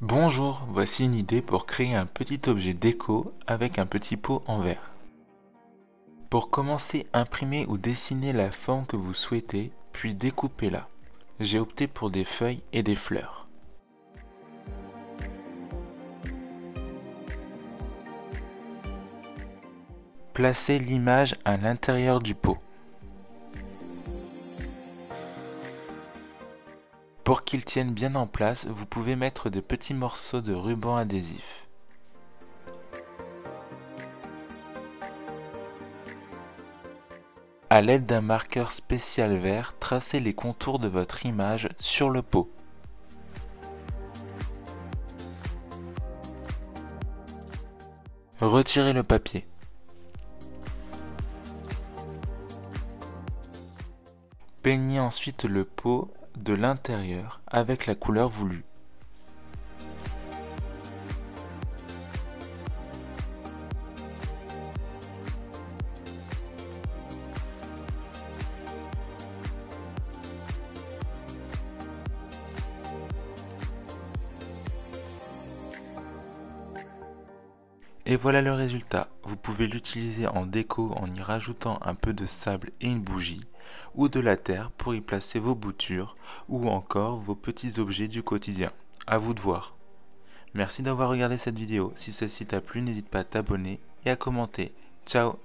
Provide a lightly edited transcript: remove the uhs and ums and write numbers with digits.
Bonjour, voici une idée pour créer un petit objet déco avec un petit pot en verre. Pour commencer, imprimez ou dessinez la forme que vous souhaitez, puis découpez-la. J'ai opté pour des feuilles et des fleurs. Placez l'image à l'intérieur du pot. Pour qu'il tienne bien en place, vous pouvez mettre de petits morceaux de ruban adhésif. À l'aide d'un marqueur spécial vert, tracez les contours de votre image sur le pot. Retirez le papier. Peignez ensuite le pot de l'intérieur avec la couleur voulue. Et voilà le résultat. Vous pouvez l'utiliser en déco en y rajoutant un peu de sable et une bougie, ou de la terre pour y placer vos boutures, ou encore vos petits objets du quotidien. À vous de voir. Merci d'avoir regardé cette vidéo. Si celle-ci t'a plu, n'hésite pas à t'abonner et à commenter. Ciao!